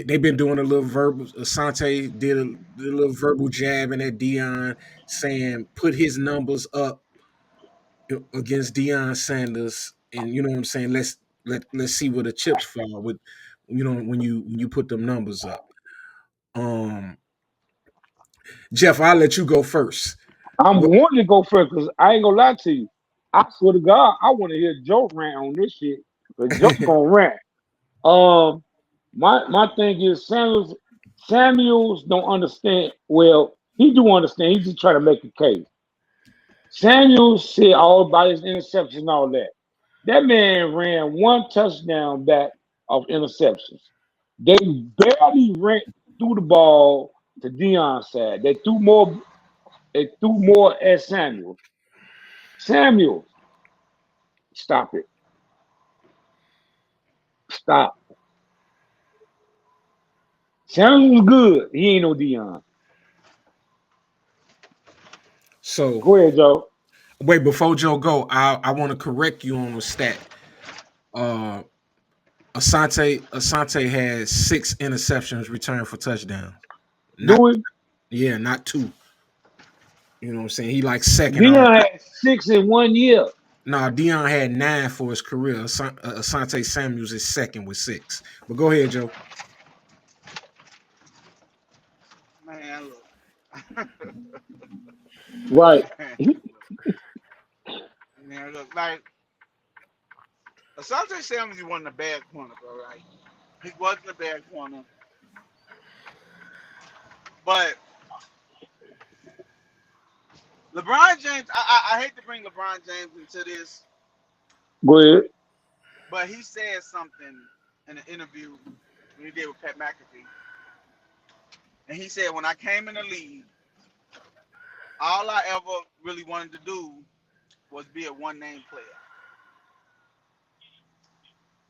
they've been doing a little verbal. Asante did a little verbal jabbing at Deion, saying put his numbers up against Deion Sanders, and you know what I'm saying. Let's see where the chips fall with, when you put them numbers up. Um, Jeff, I'll let you go first. I'm What? wanting to go first because I ain't gonna lie to you. I swear to God, I want to hear Joe rant on this shit. But Joe gonna rant. Um, my thing is Samuels don't understand. Well, he do understand. He just trying to make a case. Samuels said all about his interceptions and all that. That man ran one touchdown back of interceptions. They barely ran threw the ball to Deion's side. They threw more. They threw more at Samuel. Samuel, stop it. Stop. Samuel was good. He ain't no Deion. So Go ahead, Joe. wait, before Joe go, I want to correct you on the stat. Uh, Asante has 6 interceptions returned for touchdown. Not Do it. Yeah, not 2. You know what I'm saying? He like second all. Deion had 6 in 1 year. Nah, Dion had 9 for his career. Asante Samuels is second with 6. But go ahead, Joe. Man, look. Right. Man, man, look. Like, Asante Samuels wasn't a bad corner, bro, right? He wasn't a bad corner. But LeBron James, I hate to bring LeBron James into this, Go ahead. but he said something in an interview he did with Pat McAfee. And he said, when I came in the league, all I ever really wanted to do was be a one name player.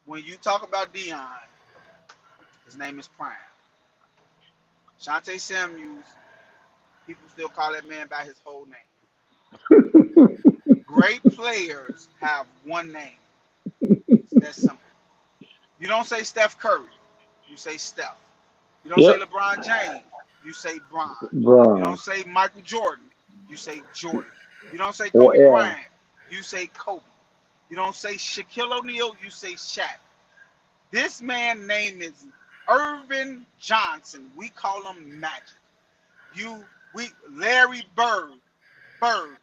When you talk about Dion, his name is Prime. Shante Samuels, people still call that man by his whole name. Great players have one name. It's that simple. You don't say Steph Curry, you say Steph. You don't say Yep. LeBron James, you say Bron. You Bron don't say Michael Jordan, you say Jordan. You don't say or Kobe L. Bryant, you say Kobe. You don't say Shaquille O'Neal, you say Shaq. This man's name is Irvin Johnson. We call him Magic. Larry Bird. Bird.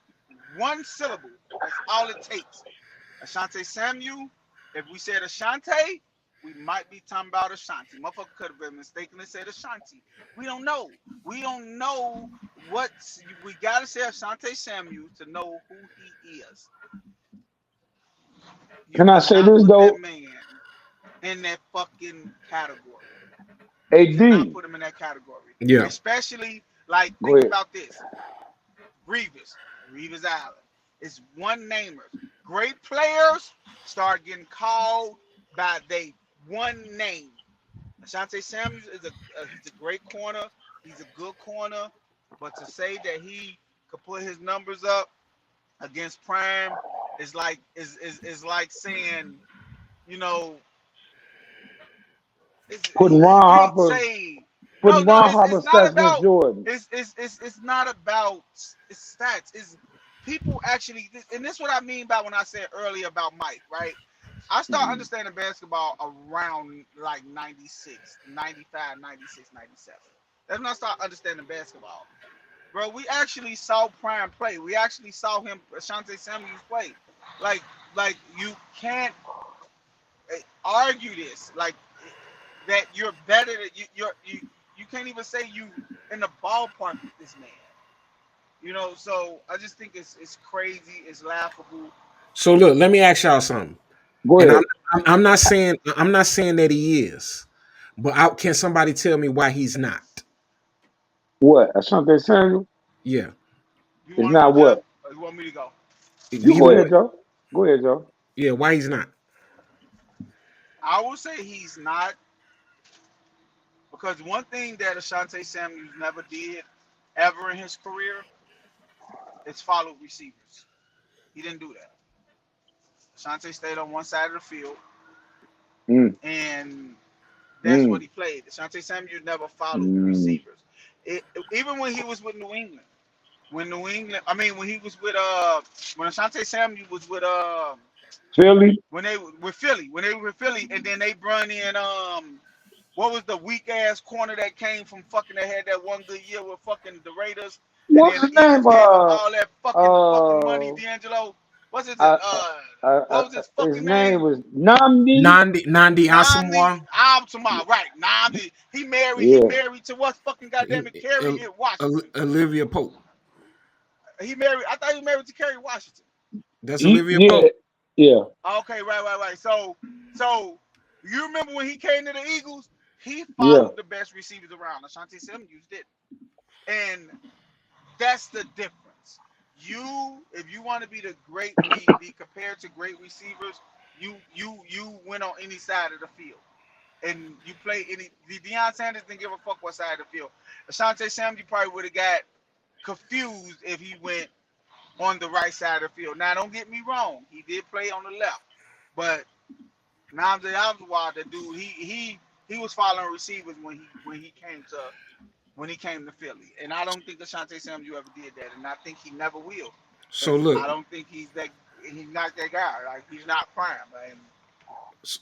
One syllable. That's all it takes. Asante Samuel. If we said Ashanti, we might be talking about Ashanti. Motherfucker could have been mistakenly said Ashanti. We don't know. We don't know what we gotta say Asante Samuel to know who he is. You Can I say cannot this put that though? man in that fucking category. You cannot AD. put him in that category. Yeah. Especially like Go think ahead. about this. Reeves. Reeves Island. It's one namers. Great players start getting called by they one name. Asante Samuels he's a great corner. He's a good corner. But to say that he could put his numbers up against Prime is like saying, you know, Putting you Ron can't Harper, say putting no. Ron It's Harper not stats against about Jordan. it's not about stats. It's people actually, and this is what I mean by when I said earlier about Mike, right? I start understanding basketball around like 96, 95, 96, 97. That's when I start understanding basketball. Bro, we actually saw Prime play. We actually saw him, Ashanti Samuels play. Like, like you can't argue this. Like that you're better than you can't even say you in the ballpark with this man. You know, so I just think it's crazy, it's laughable. So look, let me ask y'all something. Go And ahead. I'm not saying that he is, but can somebody tell me why he's not? What? Asante Samuel? You, Yeah. you It's want to go, not Jeff? what? Or you want me to go? You go Either ahead, way. Joe. Go ahead, Joe. Yeah, why he's not? I will say he's not because one thing that Ashanti Samuels never did ever in his career is follow receivers. He didn't do that. Ashanti stayed on one side of the field Mm. and That's Mm. what he played. Asante Samuel never followed the Mm. receivers. Even when he was with New England, I mean, when he was with when Asante Samuel was with Philly. when they with Philly, when they were with Philly, and then they brought in what was the weak ass corner that came from fucking that had that one good year with fucking the Raiders, and What's then the his name? Eagles gave him all that fucking money, Uh, D'Angelo. What's his uh, what was his his fucking name name? was Namdi. Nandi Namdi Asamoah, Altamar, right? Namdi. He Yeah. married to what fucking goddamn it, Kerry in Washington. Olivia Pope. He married. I thought he was married to Kerry Washington. That's Olivia Yeah. Pope. Yeah. Okay, right. So you remember when he came to the Eagles? He Yeah. followed the best receivers around. Asante Samuels didn't, and that's the difference. If you want to be be compared to great receivers, you win on any side of the field, and you play any. Deion Sanders didn't give a fuck what side of the field. Asante Samuel probably would have got confused if he went on the right side of the field. Now, don't get me wrong, he did play on the left, but Namdi Abdul, the dude, he was following receivers when he came to Philly, and I don't think Asante Samuel ever did that, and I think he never will, So because look, I don't think he's not that guy. Like he's not prime, and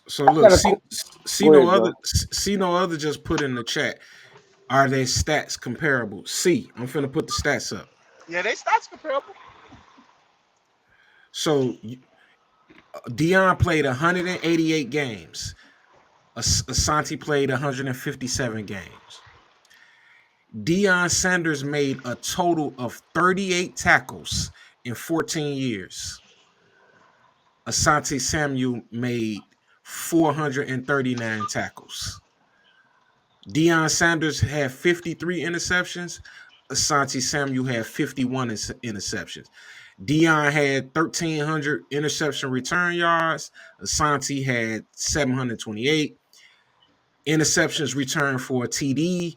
so I look, got a see, see Go no ahead, other, Joe. see no other. Just put in the chat. Are their stats comparable? See, I'm finna put the stats up. yeah, they stats comparable. So Dion played 188 games. Asante played 157 games. Deion Sanders made a total of 38 tackles in 14 years. Asante Samuel made 439 tackles. Deion Sanders had 53 interceptions. Asante Samuel had 51 interceptions. Deion had 1,300 interception return yards. Asante had 728 interceptions returned for a TD.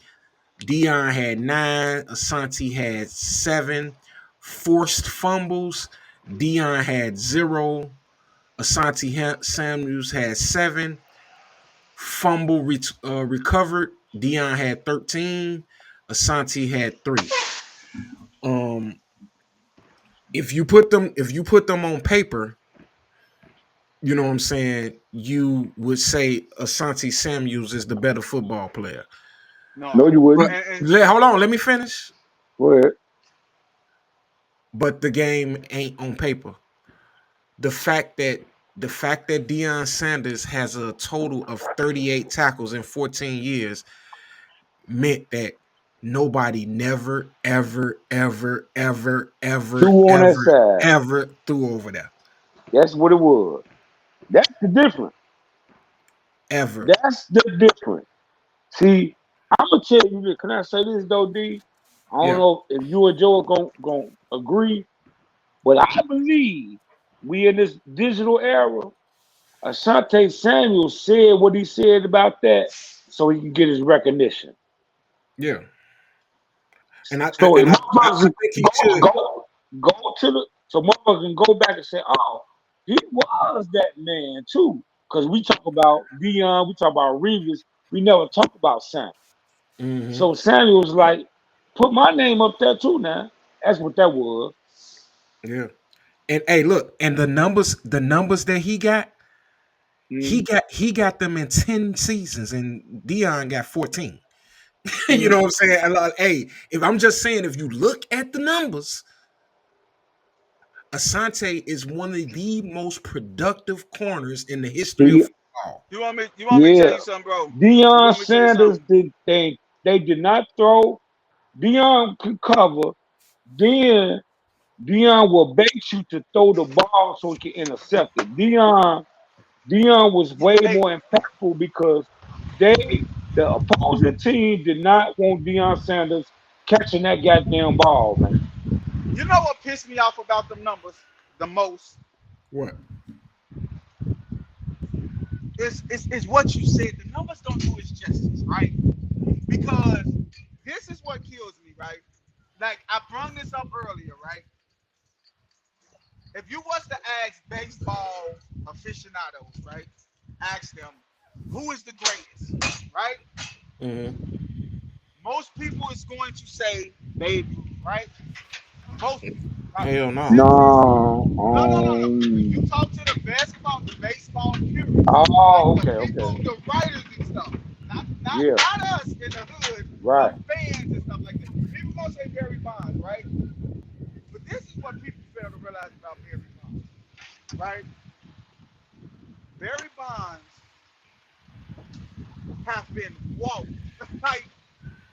Deion had 9. Asante had 7. Forced fumbles. Deion had 0. Asante Samuels had 7. Fumble recovered. Deion had 13. Asante had 3. Um, if you put them on paper, you know what I'm saying, you would say Asante Samuels is the better football player. No, No, you But wouldn't. hold on, let me finish. Go ahead. But the game ain't on paper. The fact that Deion Sanders has a total of 38 tackles in 14 years meant that nobody never, ever, ever, ever, Two ever, on that ever, side. ever threw over there. That's what it was. That's the difference. Ever. That's the difference. See, I'm gonna tell you this. Can I say this though, D? I don't Yeah. know if you and Joe are gonna agree, but I believe we in this digital era. Asante Samuel said what he said about that so he can get his recognition. Yeah. And I So if and I motherfuckers think he go should. go to the so motherfuckers can go back and say, oh, he was that man too. Because we talk about Deion, we talk about Reeves, we never talk about Sam. Hmm. So Samuel was like, put my name up there too now. That's what that was. Yeah. And hey, look, and the numbers that Mm-hmm. he got them in 10 seasons, and Dion got 14. You Mm-hmm. know what I'm saying? Hey, if I'm just saying, if you look at the numbers, Asante is one of the most productive corners in the history of See, football. you want me to tell yeah. you something, bro? You Deion want me to tell you Sanders something? they did not throw. Deion could cover. Then Deion will bait you to throw the ball so he can intercept it. Deion was way Hey, more impactful because the opposing team did not want Deion Sanders catching that goddamn ball, man. you know what pissed me off about them numbers the most What? is what you said. The numbers don't do its justice, right? Because this is what kills me, right? Like I brung this up earlier, right? If you was to ask baseball aficionados, right? Ask them, who is the greatest, right? Mm-hmm. Most people is going to say Babe Ruth, right? Most people, right? Hell no. Since No. no. If you talk to the basketball, the baseball purists, like Oh, the okay, people, okay. the writers and stuff, Yeah, not us in the hood, right. but fans and stuff like that. People gonna say Barry Bonds, right? But this is what people fail to realize about Barry Bonds, right? Barry Bonds have been walked. Like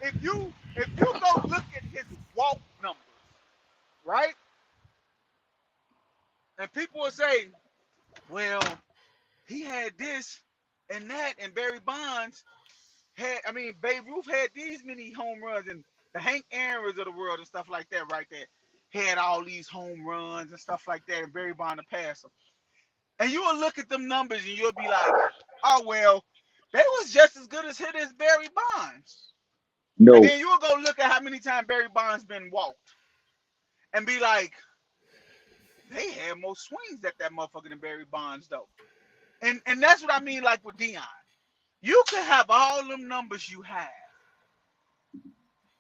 if you go look at his walk numbers, right? And people will say, well, he had this and that, and Barry Bonds Babe Ruth had these many home runs, and the Hank Aaron's of the world and stuff like that, right there, had all these home runs and stuff like that, and Barry Bonds passed them. And you will look at them numbers, and you'll be like, oh well, they was just as good as hit as Barry Bonds. And No. then you'll go look at how many times Barry Bonds been walked, and be like, they had more swings at that motherfucker than Barry Bonds though. And that's what I mean, like with Deion. You can have all them numbers you have,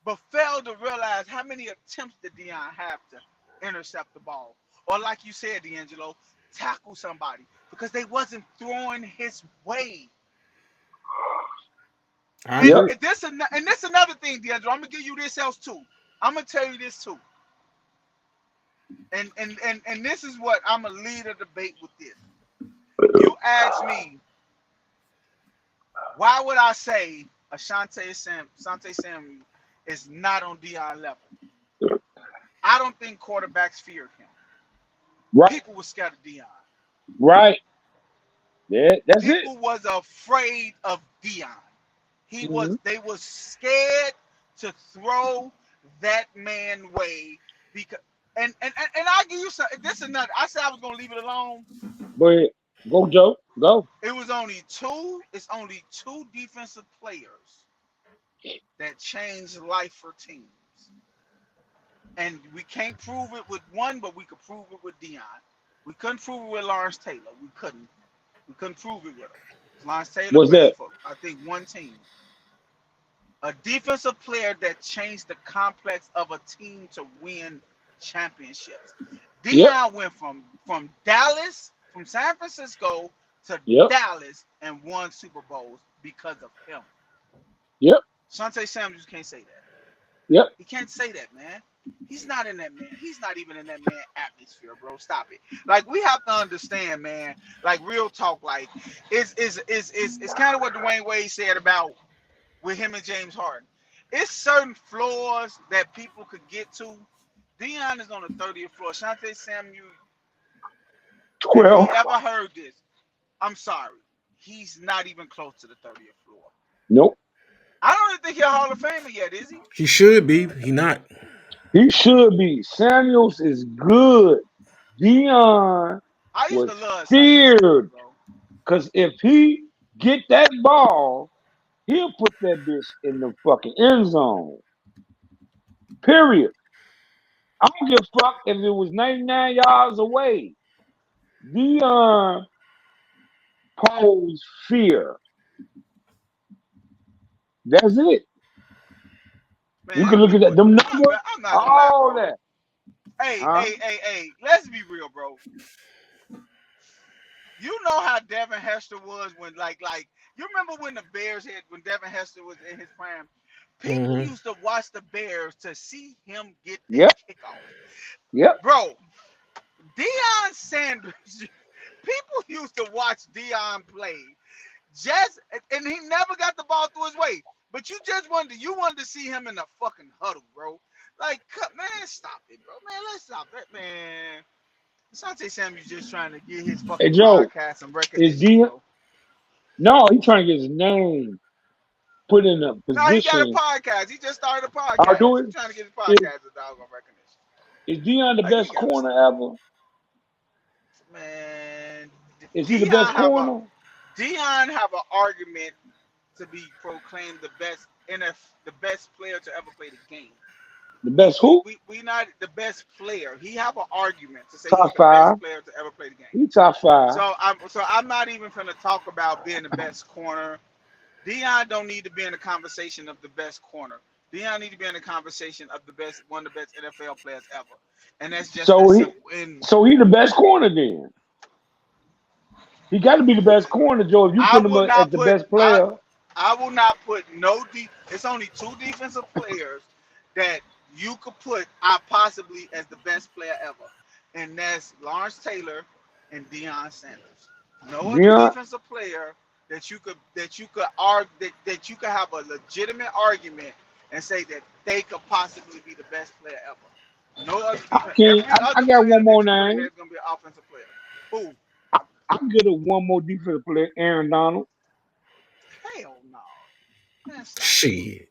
but fail to realize how many attempts did Deion have to intercept the ball, or like you said, D'Angelo, tackle somebody because they wasn't throwing his way. I And Yep. agree. this another thing, D'Angelo. I'm gonna give you this else too. I'm gonna tell you this too. And this is what I'm gonna lead a debate with this. You ask me, why would I say Asante Samuel is not on Deion level? I don't think quarterbacks feared him. Right. People were scared of Deion. Right. Yeah, that's it. People was afraid of Deion. Hmm. They was scared to throw that man way because and I'll give you some this another. I said I was gonna leave it alone. Go ahead. Go, Joe. Go. It's only two defensive players that changed life for teams. And we can't prove it with one, but we could prove it with Deion. We couldn't prove it with Lawrence Taylor. We couldn't. We couldn't prove it with him. Lawrence Taylor What's played that? for, I think, one team. A defensive player that changed the complex of a team to win championships. Yep. Deion went from San Francisco to Yep. Dallas and won Super Bowls because of him. Yep. Shante Samuels can't say that. Yep. He can't say that, man. He's not in that man. He's not even in that man atmosphere, bro. Stop it. Like we have to understand, man. Like real talk. Like it's kind of what Dwayne Wade said about with him and James Harden. It's certain floors that people could get to. Deion is on the 30th floor. Shante Samuel, if he 12. ever heard this, I'm sorry. He's not even close to the 30th floor. Nope. I don't even think he's a Hall of Famer yet, is he? He should be. He not. He should be. Samuels is good. Dion I used was to love Shante Samuel, feared. bro. Because if he get that ball, he'll put that bitch in the fucking end zone. Period. I don't give a fuck if it was 99 yards away. Dion posed fear. That's it. You Man, can look at that. Them numbers, I'm not gonna lie, all bro. that. Huh? Hey. Let's be real, bro. You know how Devin Hester was when you remember when the Bears had when Devin Hester was in his prime. People Mm-hmm. used to watch the Bears to see him get a Yep. kickoff. Yep. Bro, Deion Sanders, people used to watch Deion play. And he never got the ball through his way. But you wanted to see him in the fucking huddle, bro. Like, man, stop it, bro. Man, let's stop that, man. Asante Samuel's just trying to get his Hey fucking Joe, podcast some is recognition, Dion? bro. No, he trying to get his name put in a No, he got a position. podcast. He just started a I'll do podcast. He's it. trying to get his Is, podcast a doggone recognition. is Dion the Like he best got corner ever? man. Is he the best Dion have a corner? Dion have an argument to be proclaimed the best player to ever play the game. The best who? We not the best player. He have an argument to say he's Top the best five. player to ever play the game. He top five. So I'm not even gonna talk about being the best corner. Deion don't need to be in the conversation of the best corner. Deion need to be in the conversation of the best, one of the best NFL players ever, and that's just So that he simple. And so he the best corner then. He got to be the best corner, Joe. If you I put him will as not the put best player, I will not put no It's only two defensive players that you could put I possibly as the best player ever, and that's Lawrence Taylor and Deion Sanders. No other Deion, defensive player that you could argue that you could have a legitimate argument and say that they could possibly be the best player ever. No other I defense. can Every I other got player one that more you put in there name. is gonna be an offensive player. Who? I'm good at one more defensive player, Aaron Donald. Hell no. Man, stop it, bro. Shit.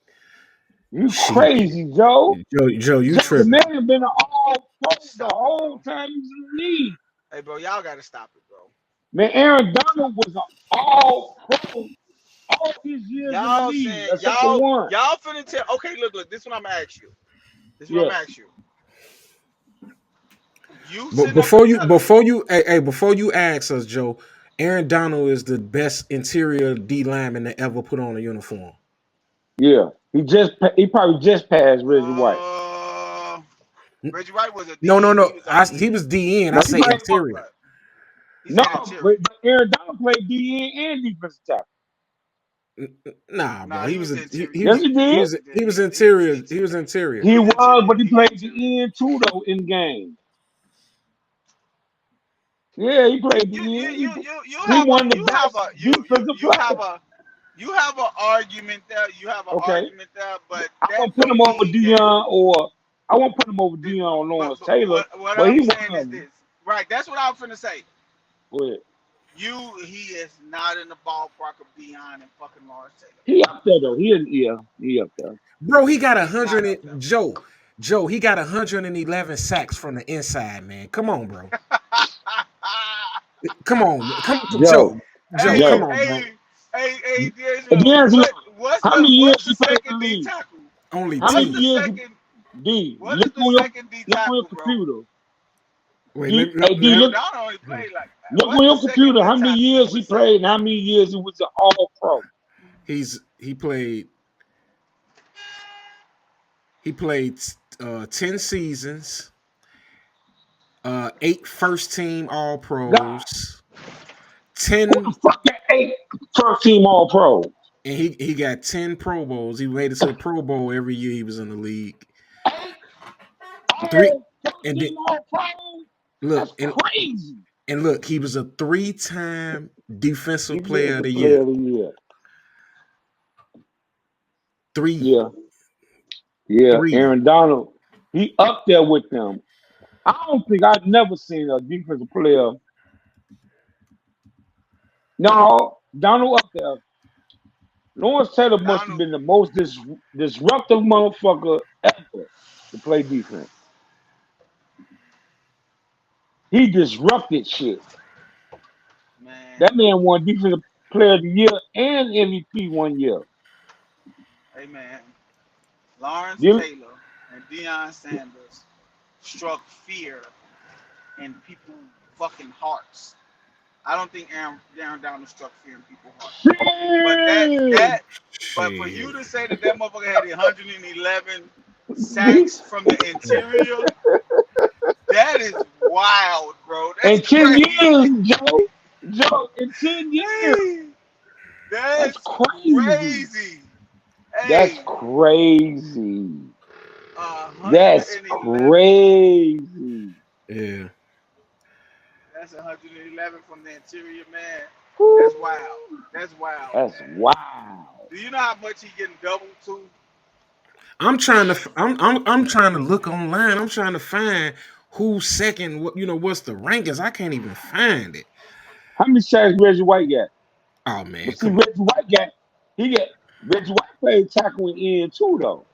You Shit. crazy, Joe? Joe, you Joe, the tripping. man has been an all pro the Stop it, whole bro. time he was in the league. Hey, bro, y'all gotta stop it, bro. Man, Aaron Donald was an all pro all his years in the Y'all league, saying except for one. y'all finna tell. Okay, look. This is what I'm gonna ask you. This is what I'm Yeah, gonna ask you. You But sitting up here telling me, before you ask us, Joe, Aaron Donald is the best interior D lineman to ever put on a uniform. yeah. He probably just passed Reggie White. uh, Reggie White was a No, no, D. He no. was a D. He was DN. I No, he say played both. interior. Right. He No, said interior. but Aaron Donald played DN and defensive tackle. Nah, bro. Nah, he was interior. Yes, he did. He did. He was He was interior. He interior. was interior. He He was was, interior. but he He was played interior. the end too though in game. Yeah, he played You the you end. you you you He have a won the you have best a defensive player. you have an argument there. You have an Okay, argument there, but I that won't put him don't over mean that. Dion or I won't put him over that Dion or but, Lawrence but Taylor, what but I'm he saying is won. this, right? That's what I'm finna say. But He is not in the ballpark of Deion and fucking Lawrence Taylor, he up there though. He up there. Bro, he got bro. He's not up Joe, he got 111 sacks from the inside, man. Come on, bro. there. Come on. Come Joe, Joe, come Hey, Joe. on, bro. hey, hey, D'Angelo, D'Angelo, how many years what's the he played in second the D league? tackle? Only How What's many two. the years second? D? What is the second D Look on your tackle, bro? computer. Wait, D, hey D, Aaron look Donald only played like. look on What's the your second computer D how many tackle years he with played sacks? and how many years he was an all pro. He played 10 seasons, 8 first team all God, pros, who the 10 fuck got 8 first team all pro? and he got 10 Pro Bowls. He made it to the Pro Bowl every year he was in the league. 8 Three all first and then team all pro? That's look crazy. and look, he was a 3-time defensive player of the Defensive year. player of the year. 3 Yeah, yeah. 3. Aaron Donald, he up there with them. I don't think I've never seen a defensive player. No, Donald up there. Lawrence Taylor must have Donald, been the most disruptive motherfucker ever to play defense. He disrupted shit. man. That man won defensive player of the year and MVP 1 year. Hey, man. Lawrence You- Taylor and Deion Sanders struck fear in people's fucking hearts. I don't think Aaron Donald struck fear in people's hearts. But Shit. but for you Shit. to say that motherfucker had 111 sacks from the interior, that is wild, bro. That's In 10 years, crazy. Joe. Joe, in 10 years. Hey, That's that's crazy. crazy. That's Hey, crazy. That's 111. crazy. Yeah. That's 111 from the interior, man. That's Woo. wild. That's wild, That's man. wow. Do you know how much he getting doubled to? I'm trying to look online. I'm trying to find who's second, what's the rankings. I can't even find it. How many sacks Reggie White got? Oh man, But see, come on. Reggie White played tackle in end too though.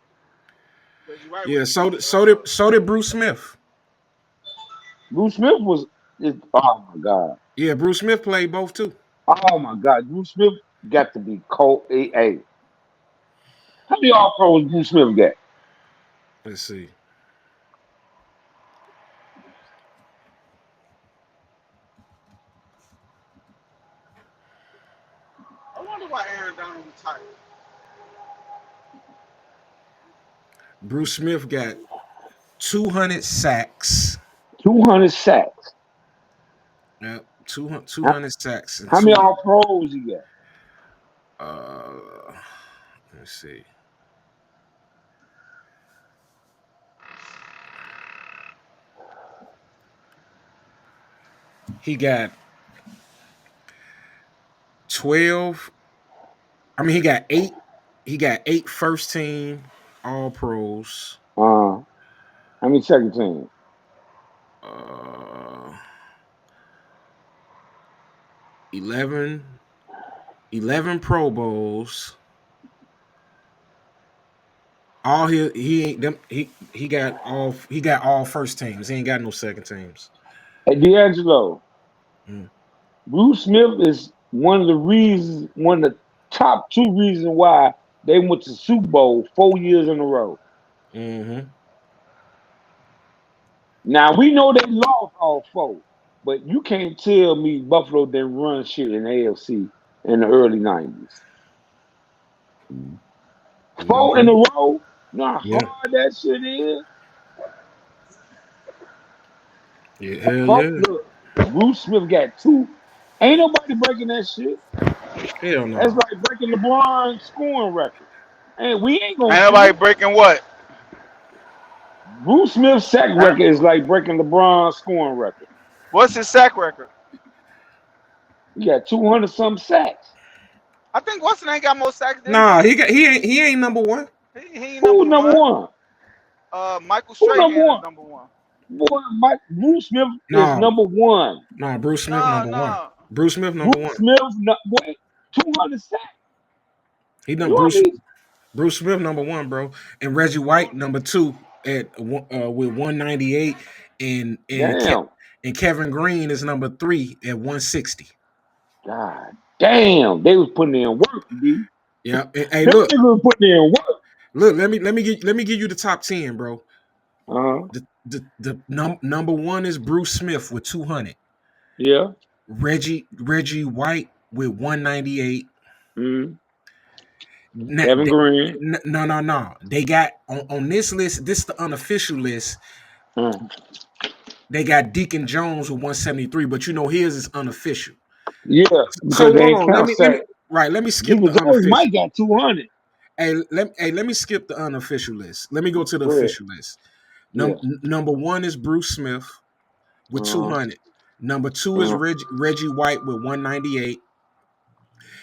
Reggie White was Yeah, a so D. did so did so did Bruce Smith. Bruce Smith oh my god. Yeah, Bruce Smith played both too. Oh my god. Bruce Smith got to be cold. Hey, how many all pros Bruce Smith got? Let's see. I wonder why Aaron Donald retired. Bruce Smith got 200 sacks. 200 sacks. Yep, 200, How, 200 sacks and how many two. all pros he got? Uh, let's see. He got 12. I mean, he got eight. He got eight first team All Pros. Uh, how many second team? Uh, 11, 11 Pro Bowls. All he ain't them. He got all first teams. He ain't got no second teams. Hey, D'Angelo, Mm. Bruce Smith is one of the reasons, one of the top two reasons why they went to Super Bowl 4 years in a row. Mm-hmm. Now we know they lost all four, but you can't tell me Buffalo didn't run shit in the AFC in the early '90s. Four in Mm-hmm. a row. You know how Yeah. hard that shit is. Yeah. Hell Four, yeah. look, Bruce Smith got two. Ain't nobody breaking that shit. Hell That's no. like breaking LeBron's scoring record. And we ain't gonna Ain't do nobody it. breaking what? Bruce Smith's sack Uh, record is like breaking LeBron's scoring record. What's his sack record? He got 200 some sacks. I think Watson ain't got more sacks than him. Nah, he ain't number one. He ain't Who number number one. one? Michael Who number Strahan is one? number one. Boy, Mike, Bruce Smith is No, number one. no, Bruce Smith No, number one. no. Bruce Smith number Bruce one. Smith, boy, 200 sacks. He done You know what I mean? Bruce Smith number one, bro, and Reggie White number two with 198, Damn. and Kevin Green is number three at 160. God damn. They was putting in work, B. Yeah. Hey, Them look, niggas was putting in work. look. Let me give you the top 10, bro. Uh-huh. Number one is Bruce Smith with 200. Yeah. Reggie White with 198. Mm. Now, Kevin Green. no, no, no. They got on this list. This is the unofficial list. Mm. They got Deacon Jones with 173, but you know his is unofficial. Yeah, So because they hold ain't on. Let count me let sack. me right. Let me skip Deacon the Jones unofficial. might got 200. Hey, let me skip the unofficial list. Let me go to the Go ahead. official list. Yeah. Number one is Bruce Smith with Uh-huh. 200. Number two is Uh-huh. Reggie White with 198.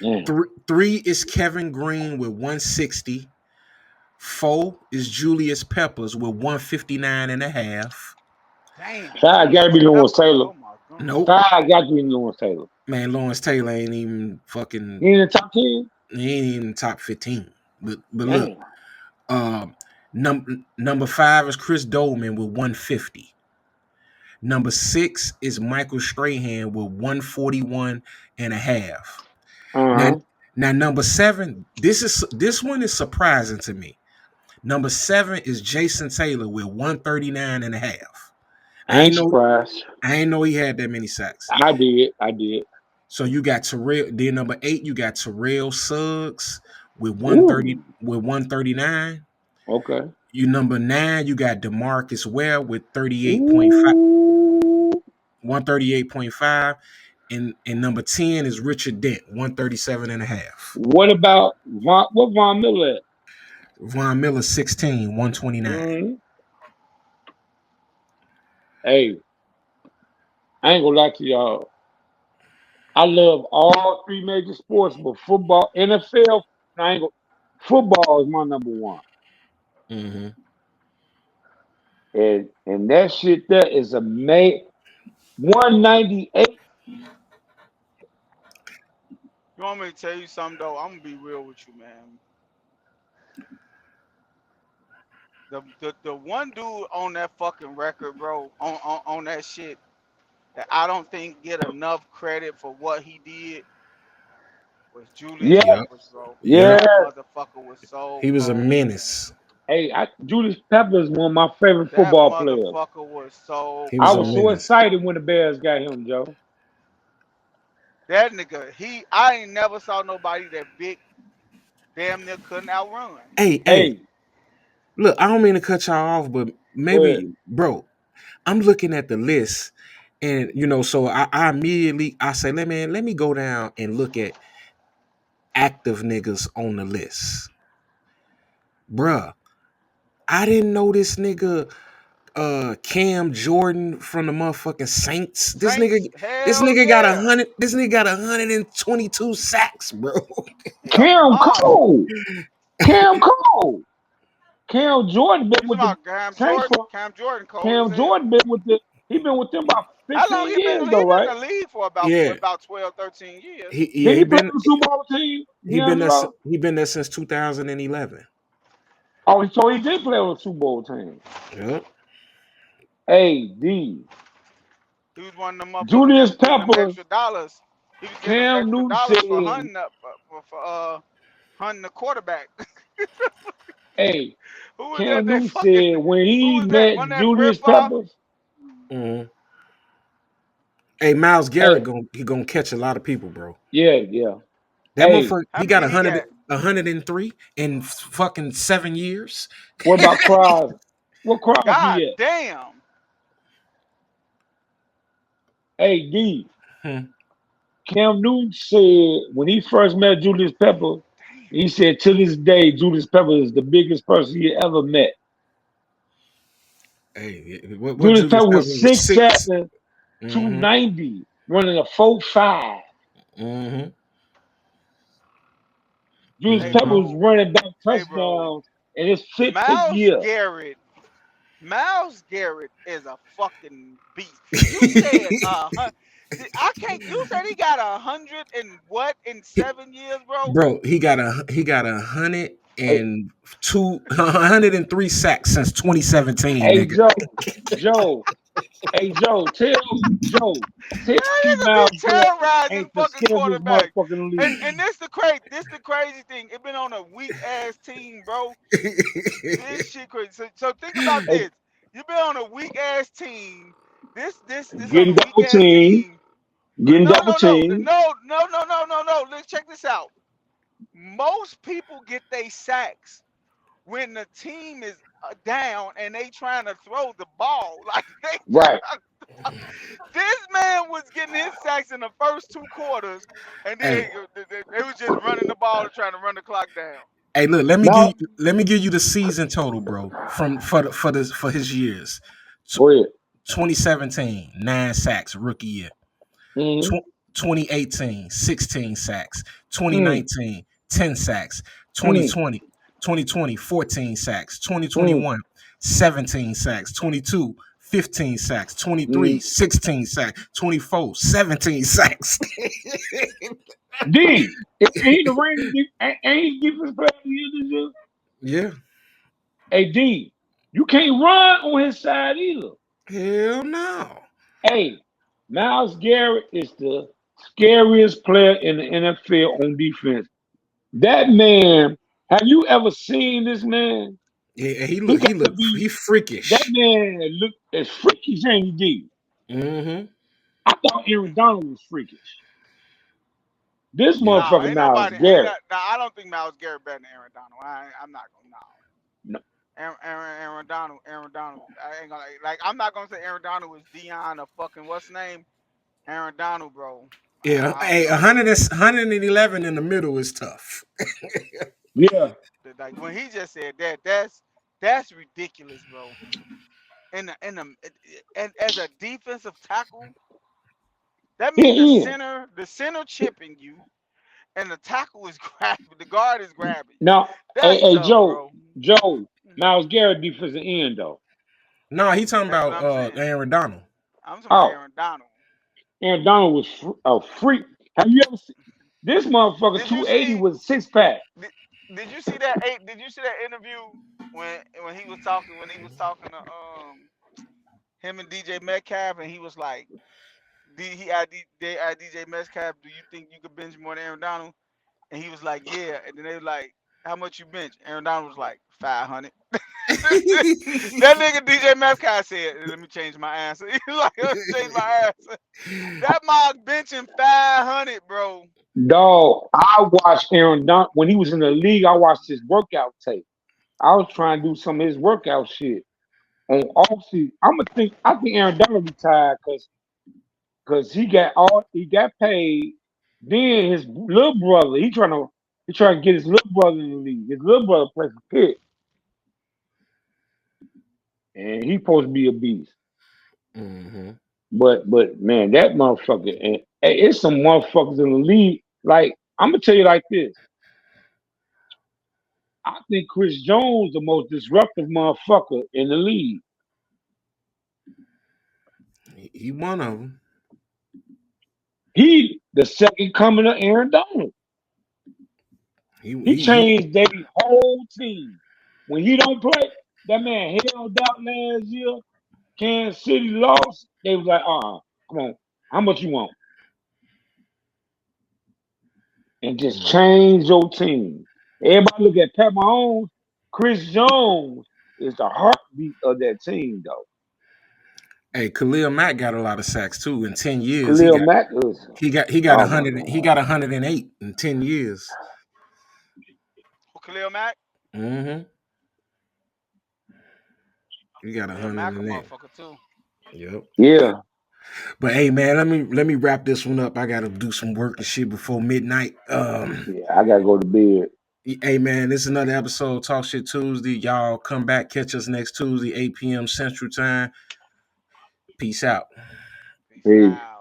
Yeah. Three is Kevin Green with 160. Four is Julius Peppers with 159 and a half. Damn, Five got to Julius be Lawrence Peppers. Taylor. Oh my god. Nope. Five got to be Lawrence Taylor. Man, Lawrence Taylor ain't even fucking. He in the top 10? He ain't even top 15. But look, Damn. number five is Chris Dolman with 150. Number six is Michael Strahan with 141 and a half. Now, Uh-huh. now number seven, this one is surprising to me. Number seven is Jason Taylor with 139 and a half. I I ain't ain't know surprised. I ain't know he had that many sacks. I did. I did. So you got Terrell. Then number eight, you got Terrell Suggs with 130 Ooh. with 139. Okay. You number nine, you got DeMarcus Ware with 38.5, Ooh. 138.5. And number 10 is Richard Dent, 137 and a half. What about Von Miller at? Von Miller 16, 129. Mm. Hey, I ain't gonna lie to y'all. I love all three major sports, but football, NFL, I ain't gonna, football is my number one. Mm-hmm. And that shit there is a 198. You want me to tell you something though? I'm gonna be real with you, man. The one dude on that fucking record, bro, on that shit that I don't think get enough credit for what he did was Julius Yeah, Yep. Peppers, bro. Yep. yeah. That motherfucker was so He was a cold, man. menace. Hey, Julius Pepper is one of my favorite That football players. motherfucker was so He I was a was so cold. menace. excited when the Bears got him, Joe. That nigga, I ain't never saw nobody that big damn near couldn't outrun. Hey, Hey, look, I don't mean to cut y'all off, but go ahead. maybe, bro, I'm looking at the list, and so I immediately I say, let me go down and look at active niggas on the list, bruh. I didn't know this nigga, Cam Jordan from the motherfucking Saints. This Saints, nigga, this hell nigga got a yeah. hundred. This nigga got 122 sacks, bro. He a Cam monster. Cole. Cam Cole. Cam Jordan been You talking with the about Cam Saints Jordan? for Cam Jordan cold as Cam hell. Jordan been with the he been with them about How long 15 he been? years He though, been in right? the league for Yeah, about 12, 13 years. he yeah Did he he play been on the Super Bowl team, he been there D'Angelo? he been there since 2011. Oh, so he did play on the Super Bowl team. Yep. Hey, D. He was one of them motherfuckers that Julius was getting them Peppers, extra dollars. He was getting them Cam extra Newton dollars for said, hunting up for hunting the quarterback. hey, Who was that? Cam They Newton fucking. said when Who he was that? met Wasn't that Brett Julius Favre? Peppers, Mhm. Hey, Miles Garrett hey, gonna catch a lot of people, bro. yeah. That Hey, motherfucker, How he got many he got? 103 in fucking 7 years. what about Crosby? What Crosby God at? damn. Hey, D. Hmm. Cam Newton said when he first met Julius Pepper, Damn. he said to this day, Julius Pepper is the biggest person he ever met. Hey, what Julius Julius Pepper Peppers was was six six. seven, Mm-hmm. 290, running a 4.5. Mm-hmm. Julius Hey, Pepper Mm-hmm. was bro. running back Hey, bro. touchdowns in his fifth Miles year. Garrett. Miles Garrett is a fucking beast. You said I can't. You said he got 100 and what in He- 7 years, bro? Bro, he got 103 sacks since 2017, Hey nigga. Joe, hey tell That me nigga be Miles Garrett terrorizing ain't the fucking scariest quarterback. motherfucker in the And league. this the crazy thing. It been on a weak ass team, bro. This shit crazy. So think about Hey, this. You been on a weak ass team. This on getting a weak double ass team, team. getting No, double no, no, team. no, no, no, no, no, no. Let's check this out. Most people get they sacks when the team is down and they trying to throw the ball. Like they Right. this man was getting his sacks in the first 2 quarters, and then Hey, they was just running the ball and trying to run the clock down. hey, look, Now, let me give you the season total, bro, from for his years. go ahead. 2017, 9 sacks, rookie year. Mm-hmm. 2018, 16 sacks. Mm, 2019, 10 sacks. mm, 2020, 14 sacks. mm, 2021, 17 sacks. 22, 15 sacks. 23, mm. 16 sacks. 24, 17 sacks. D, ain't he the reigning ain't he defense player of the year this year? Yeah. Hey D, you can't run on his side either. Hell no. Hey, Miles Garrett is the scariest player in the NFL on defense. That man, have you ever seen this man? Yeah, He got he to look be he that freakish. man look as freakish as he did. Mm-hmm. I thought Aaron Donald was freakish. This Yeah. No, motherfucker ain't Miles nobody. Ain't Garrett. not. No, I don't think Miles Garrett better than Aaron Donald. I'm not gonna. No. No, Aaron Donald. Aaron Donald. I ain't gonna like. I'm not gonna say Aaron Donald was Deion or fucking what's his name. Aaron Donald, bro. Yeah. I don't Hey, know. 111 in the middle is tough. yeah, Like when he just said that, that's ridiculous, bro. And as a defensive tackle, that means he in. the center chipping you, and the tackle is grabbing, the guard is grabbing you. Now, That's tough, Joe, bro. Miles Garrett defensive end though. No, he talking That's what about I'm saying. Aaron Donald. I'm talking about Oh, Aaron Donald. Aaron Donald was a freak. Have you ever seen this motherfucker? Did you 280 see? was 6 pack. Did, did you see that? Did you see that interview when he was talking to him and DJ Metcalf, and he was like, they asked DJ Metcalf, do you think you could bench more than Aaron Donald? And he was like, yeah. And then they were like, how much you bench? Aaron Donald was like 500. That nigga DJ Metcalf said, "Let me change my answer." He's like, "Let me change my answer." That mock benching 500, bro. Dog, I watched Aaron Donald when he was in the league. I watched his workout tape. I was trying to do some of his workout shit on off season. I think Aaron Donald retired because he got paid. Then his little brother, he trying to get his little brother in the league. His little brother plays for Pitt, and he supposed to be a beast. Mm-hmm. But man, that motherfucker, and it's some motherfuckers in the league. Like I'm gonna tell you like this. I think Chris Jones the most disruptive motherfucker in the league. He one of them. He the second coming of Aaron Donald. He He he, he changed their whole team. When he don't play, that man held out last year. Kansas City lost. They was like, come on, how much you want? And just mm. change your team. Everybody look at Pat Mahomes. Chris Jones is the heartbeat of that team, though. Hey, Khalil Mack got a lot of sacks too. In 10 years, Khalil Mack is, he got oh my 100. He god, got 108 in 10 years. Who, Khalil Mack? Mm-hmm. He got Khalil Mack a 108. motherfucker too. Yep. yeah, But hey, man, let me wrap this one up. I gotta do some work and shit before midnight. yeah. I gotta go to bed. Hey, man, this is another episode of Talk Shit Tuesday. Y'all come back, catch us next Tuesday, 8 p.m. Central Time. Peace out. Peace Peace. out.